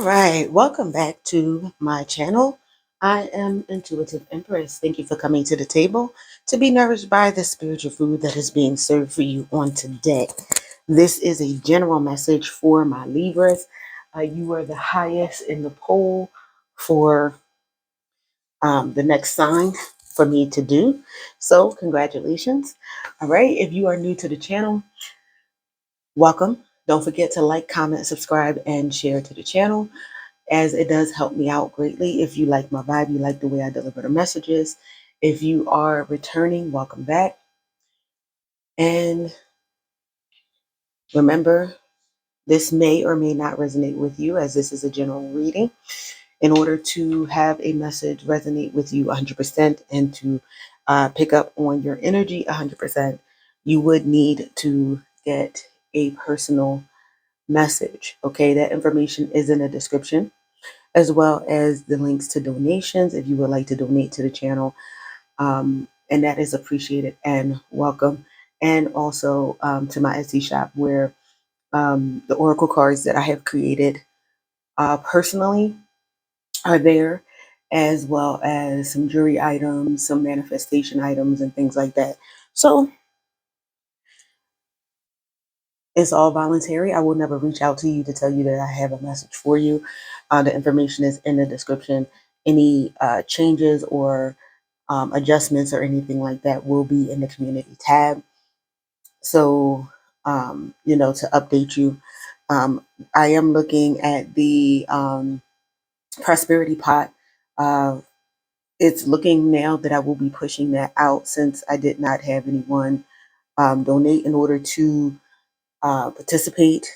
right, welcome back to my channel. I am Intuitive Empress. Thank you for coming to the table to be nourished by the spiritual food that is being served for you on today. This is a general message for my Libras. You are the highest in the poll for the next sign for me to do. So congratulations. All right, if you are new to the channel, welcome. Don't forget to like, comment, subscribe, and share to the channel, as it does help me out greatly. If you like my vibe, you like the way I deliver the messages. If you are returning, welcome back. And remember, this may or may not resonate with you, as this is a general reading. In order to have a message resonate with you 100% and to pick up on your energy 100%, you would need to get a personal message. Okay, that information is in the description, as well as the links to donations if you would like to donate to the channel. And that is appreciated and welcome. And also to my Etsy shop, where the oracle cards that I have created personally are there, as well as some jewelry items, some manifestation items, and things like that. So it's all voluntary. I will never reach out to you to tell you that I have a message for you. The information is in the description. Any changes or adjustments or anything like that will be in the community tab. So, to update you, I am looking at the prosperity pot. It's looking now that I will be pushing that out, since I did not have anyone donate in order to participate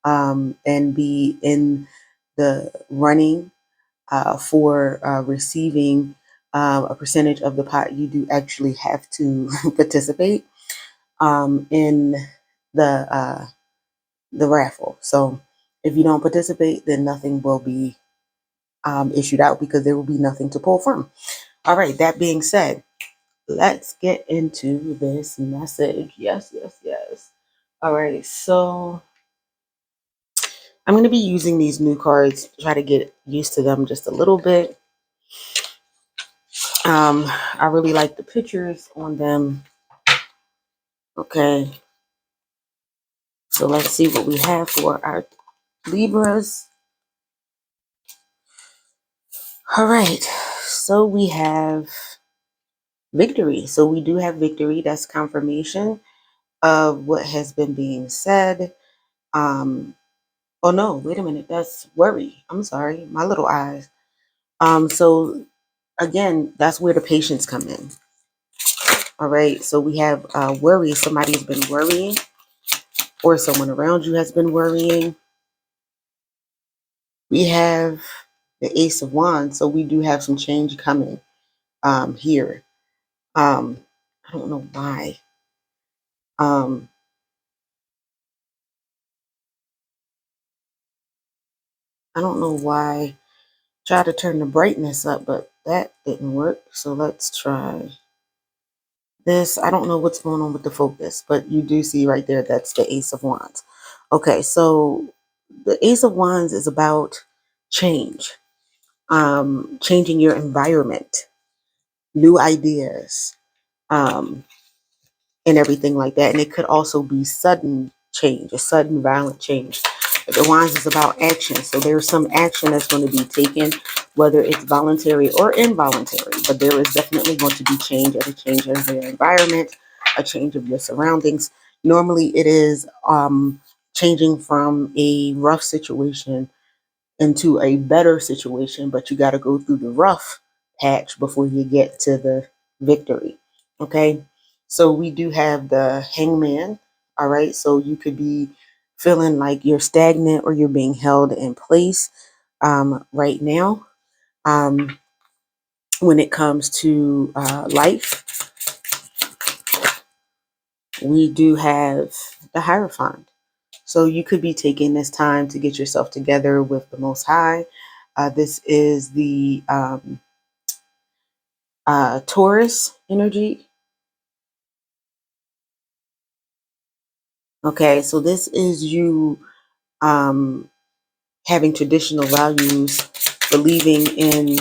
and be in the running for receiving a percentage of the pot. You do actually have to participate in the raffle. So if you don't participate, then nothing will be issued out, because there will be nothing to pull from. All right, that being said, let's get into this message. Yes, yes, yes. All right, so I'm going to be using these new cards to try to get used to them just a little bit. I really like the pictures on them. Okay, so let's see what we have for our Libras. All right, so we have victory. So we do have victory. That's confirmation of what has been being said. Oh no, wait a minute. That's worry. I'm sorry, my little eyes. So again, that's where the patience come in. All right, so we have worry. Somebody's been worrying, or someone around you has been worrying. We have the Ace of Wands, so we do have some change coming here. I don't know why. I don't know why. Try to turn the brightness up, but that didn't work. So let's try this. I don't know what's going on with the focus, but you do see right there, that's the Ace of Wands. Okay, so the Ace of Wands is about change, changing your environment, new ideas, and everything like that. And it could also be sudden change, a sudden violent change. The Wands is about action. So there's some action that's going to be taken, whether it's voluntary or involuntary. But there is definitely going to be change, a change of your environment, a change of your surroundings. Normally it is changing from a rough situation into a better situation, but you got to go through the rough patch before you get to the victory. Okay, so we do have the Hangman. All right, so you could be feeling like you're stagnant or you're being held in place right now. When it comes to life, we do have the Hierophant. So you could be taking this time to get yourself together with the Most High. This is the Taurus energy. Okay, so this is you having traditional values, believing in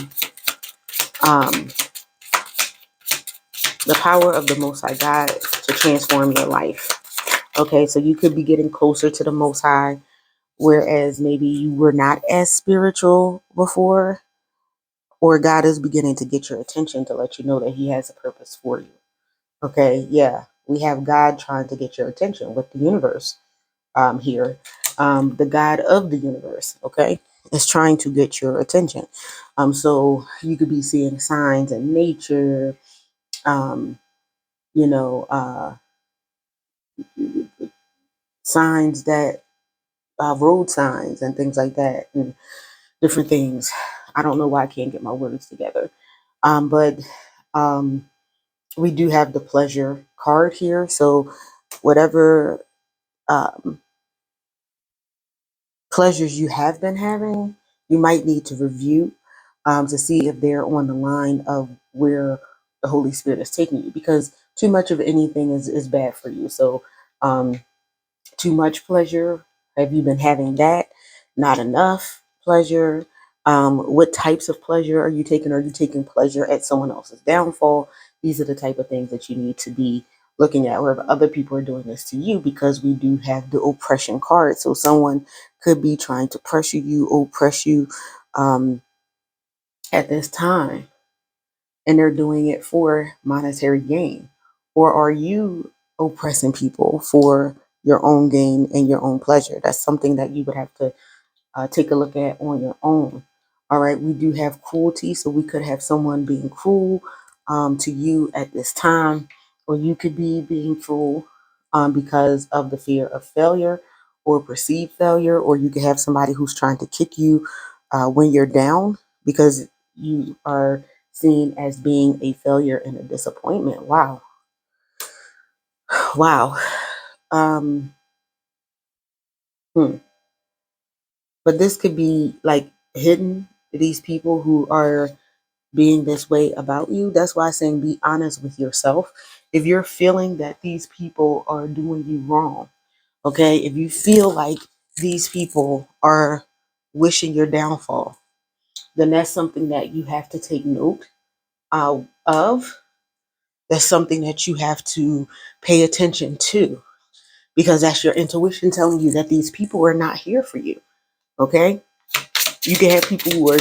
the power of the Most High God to transform your life. Okay, so you could be getting closer to the Most High, whereas maybe you were not as spiritual before, or God is beginning to get your attention to let you know that He has a purpose for you. Okay, yeah, we have God trying to get your attention with the universe here. The God of the universe, okay, is trying to get your attention. So you could be seeing signs in nature, um, you know, signs that road signs and things like that, and different things. I don't know why I can't get my words together. But we do have the pleasure card here. So whatever um, pleasures you have been having, you might need to review to see if they're on the line of where the Holy Spirit is taking you, because too much of anything is bad for you. So um, too much pleasure, have you been having that? Not enough pleasure? What types of pleasure are you taking? Are you taking pleasure at someone else's downfall? These are the type of things that you need to be looking at, or if other people are doing this to you, because we do have the oppression card. So someone could be trying to pressure you, oppress you at this time, and they're doing it for monetary gain. Or are you oppressing people for your own gain and your own pleasure? That's something that you would have to take a look at on your own. All right, we do have cruelty, so we could have someone being cruel to you at this time, or you could be being cruel because of the fear of failure or perceived failure, or you could have somebody who's trying to kick you when you're down because you are seen as being a failure and a disappointment. Wow. Wow. Um, hmm. But this could be like hidden, these people who are being this way about you. That's why I'm saying be honest with yourself. If you're feeling that these people are doing you wrong, okay, if you feel like these people are wishing your downfall, then that's something that you have to take note of. That's something that you have to pay attention to, because that's your intuition telling you that these people are not here for you. Okay, you can have people who are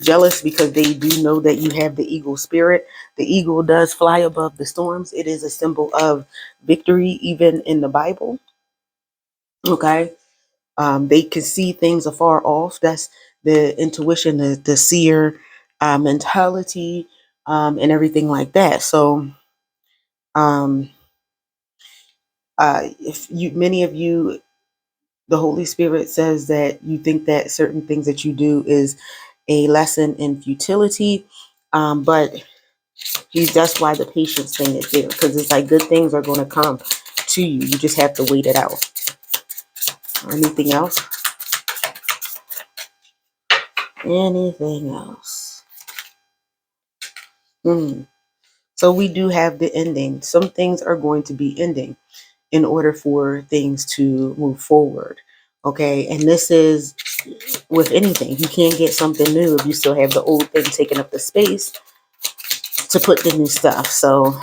jealous because they do know that you have the eagle spirit. The eagle does fly above the storms. It is a symbol of victory, even in the Bible. Okay, they can see things afar off. That's the intuition, the seer mentality, and everything like that. So, um, if you, many of you, the Holy Spirit says that you think that certain things that you do is a lesson in futility, but that's why the patience thing is there, because it's like good things are going to come to you. You just have to wait it out. Anything else? Anything else? So we do have the ending. Some things are going to be ending in order for things to move forward. Okay, and this is with anything. You can't get something new if you still have the old thing taking up the space to put the new stuff. So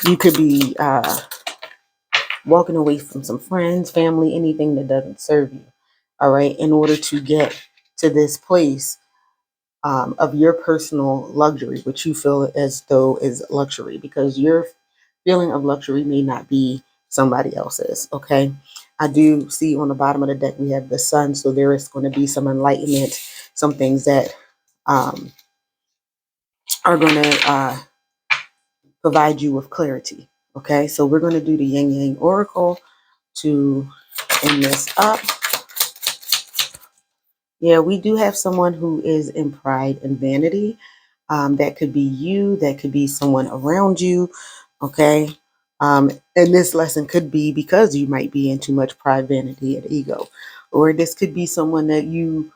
you could be walking away from some friends, family, anything that doesn't serve you. All right, in order to get to this place of your personal luxury, which you feel as though is luxury, because your feeling of luxury may not be somebody else's. Okay, I do see on the bottom of the deck we have the sun, so there is going to be some enlightenment, some things that are going to provide you with clarity. Okay, so we're going to do the Yin Yang Oracle to end this up. Yeah, we do have someone who is in pride and vanity. That could be you, that could be someone around you. Okay. And this lesson could be because you might be in too much pride, vanity, and ego. Or this could be someone that you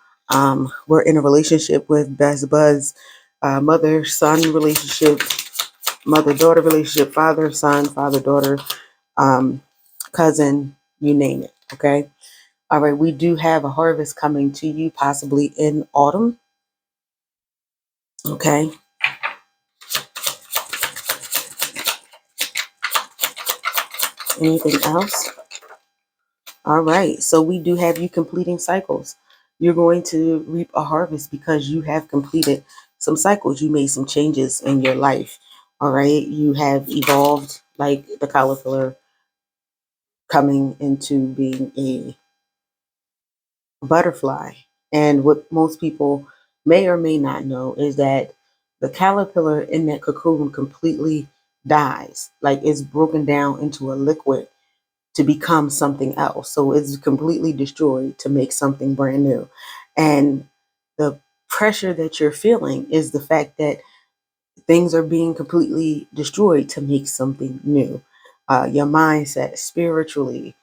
were in a relationship with, best buds, mother son relationship, mother daughter relationship, father son, father daughter, cousin, you name it. Okay. All right, we do have a harvest coming to you, possibly in autumn. Okay. Anything else? All right, so we do have you completing cycles. You're going to reap a harvest because you have completed some cycles. You made some changes in your life. All right, you have evolved like the caterpillar coming into being a butterfly. And what most people may or may not know is that the caterpillar in that cocoon completely dies, like it's broken down into a liquid to become something else. So it's completely destroyed to make something brand new. And the pressure that you're feeling is the fact that things are being completely destroyed to make something new. Your mindset, spiritually,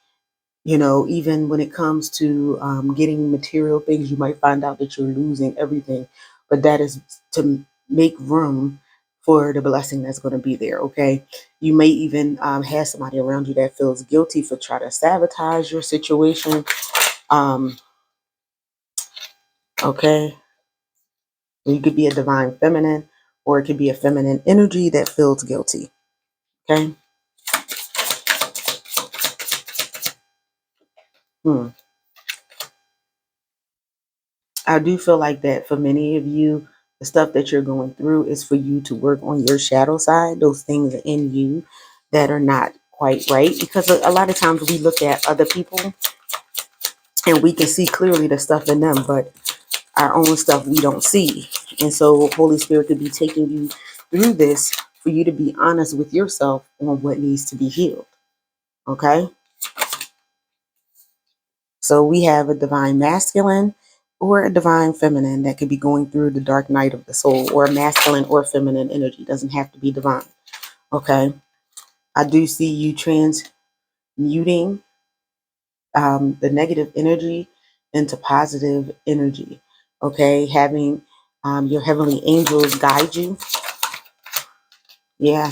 even when it comes to getting material things, you might find out that you're losing everything, but that is to make room for the blessing that's going to be there. Okay. You may even have somebody around you that feels guilty for trying to sabotage your situation. Um, okay. You could be a divine feminine, or it could be a feminine energy that feels guilty. Okay. I do feel like that for many of you, the stuff that you're going through is for you to work on your shadow side, those things in you that are not quite right. Because a lot of times we look at other people and we can see clearly the stuff in them, but our own stuff we don't see. And so Holy Spirit could be taking you through this for you to be honest with yourself on what needs to be healed. Okay? So we have a divine masculine or a divine feminine that could be going through the dark night of the soul, or a masculine or feminine energy. It doesn't have to be divine. Okay. I do see you transmuting the negative energy into positive energy. Okay. Having your heavenly angels guide you. Yeah.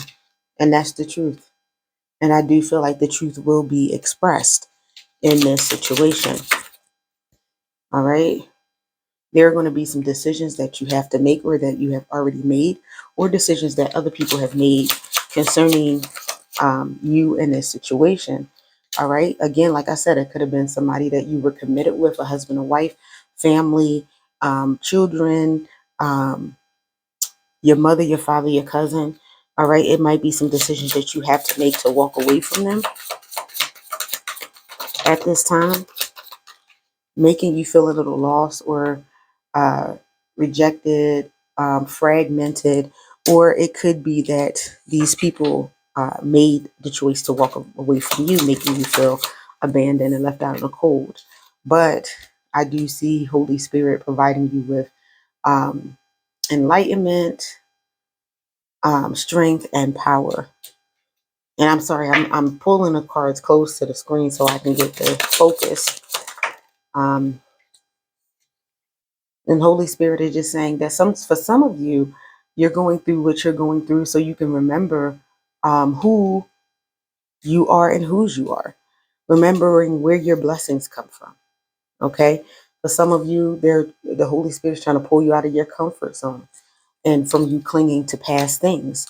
And that's the truth. And I do feel like the truth will be expressed in this situation. All right. There are going to be some decisions that you have to make, or that you have already made, or decisions that other people have made concerning you in this situation. All right. Again, like I said, it could have been somebody that you were committed with, a husband and wife, family, children, your mother, your father, your cousin. All right. It might be some decisions that you have to make to walk away from them at this time, making you feel a little lost, or uh, rejected, fragmented, or it could be that these people made the choice to walk away from you, making you feel abandoned and left out in the cold. But I do see Holy Spirit providing you with um, enlightenment, strength, and power. And I'm sorry, I'm pulling the cards close to the screen so I can get the focus. Um, And Holy Spirit is just saying that for some of you, you're going through what you're going through so you can remember who you are and whose you are. Remembering where your blessings come from. Okay? For some of you, the Holy Spirit is trying to pull you out of your comfort zone and from you clinging to past things.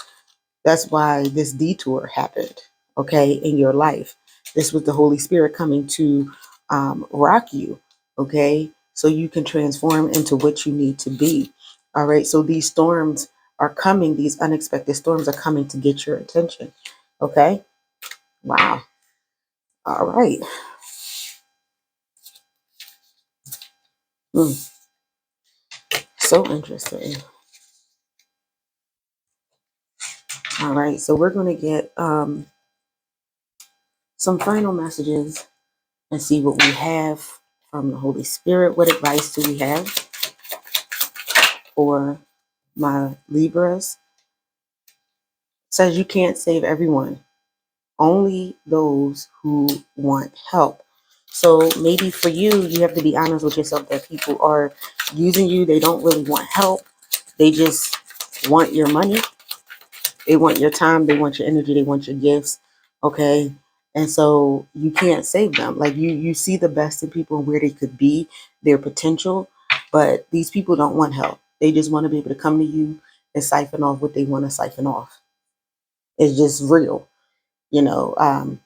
That's why this detour happened, okay, in your life. This was the Holy Spirit coming to rock you, okay, so you can transform into what you need to be. All right, so these storms are coming, these unexpected storms are coming to get your attention, okay? Wow. All right. So interesting. All right, so we're going to get some final messages and see what we have from the Holy Spirit. What advice do we have for my Libras? It says you can't save everyone, only those who want help. So maybe for you, you have to be honest with yourself that people are using you. They don't really want help. They just want your money. They want your time. They want your energy. They want your gifts. Okay. And so you can't save them. Like you see the best in people and where they could be, their potential, but these people don't want help. They just want to be able to come to you and siphon off what they want to siphon off. It's just real. You know,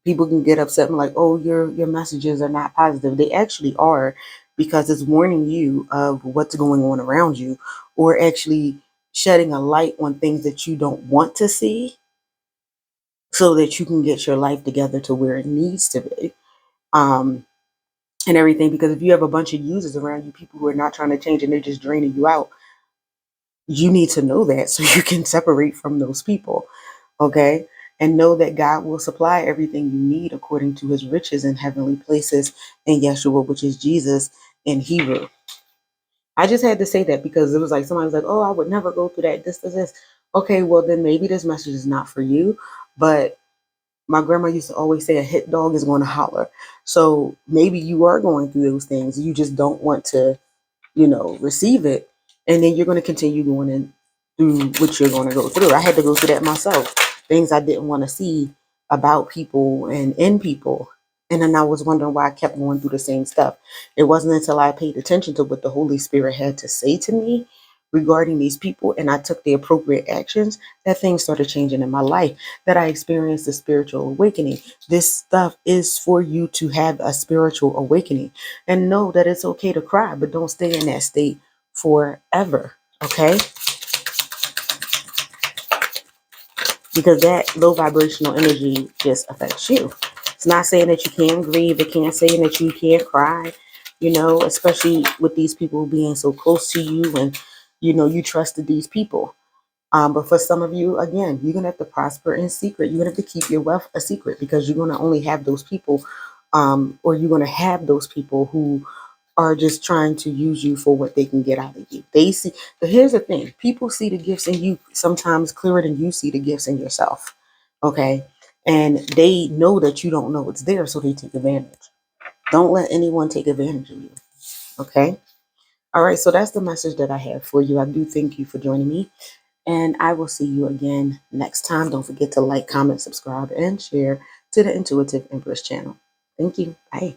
people can get upset and like, oh, your messages are not positive. They actually are, because it's warning you of what's going on around you, or actually shedding a light on things that you don't want to see, so that you can get your life together to where it needs to be. And everything, because if you have a bunch of users around you, people who are not trying to change and they're just draining you out, you need to know that so you can separate from those people. Okay. And know that God will supply everything you need according to his riches in heavenly places in Yeshua, which is Jesus in Hebrew. I just had to say that because it was like somebody was like, oh, I would never go through that. This. Okay, well, then maybe this message is not for you. But my grandma used to always say a hit dog is going to holler. So maybe you are going through those things. You just don't want to, receive it. And then you're going to continue going in through what you're going to go through. I had to go through that myself. Things I didn't want to see about people and in people. And then I was wondering why I kept going through the same stuff. It wasn't until I paid attention to what the Holy Spirit had to say to me regarding these people and I took the appropriate actions that things started changing in my life, that I experienced a spiritual awakening. This stuff is for you to have a spiritual awakening and know that it's okay to cry, but don't stay in that state forever. Okay. Because that low vibrational energy just affects you. It's not saying that you can't grieve. It can't say that you can't cry, especially with these people being so close to you and, you trusted these people. But for some of you, again, you're going to have to prosper in secret. You're going to have to keep your wealth a secret because you're going to only have those people, or you're going to have those people who are just trying to use you for what they can get out of you. They see, but here's the thing, people see the gifts in you sometimes clearer than you see the gifts in yourself. Okay. And they know that you don't know it's there, so they take advantage. Don't let anyone take advantage of you. Okay. All right. So that's the message that I have for you. I do thank you for joining me. And I will see you again next time. Don't forget to like, comment, subscribe, and share to the Intuitive Empress channel. Thank you. Bye.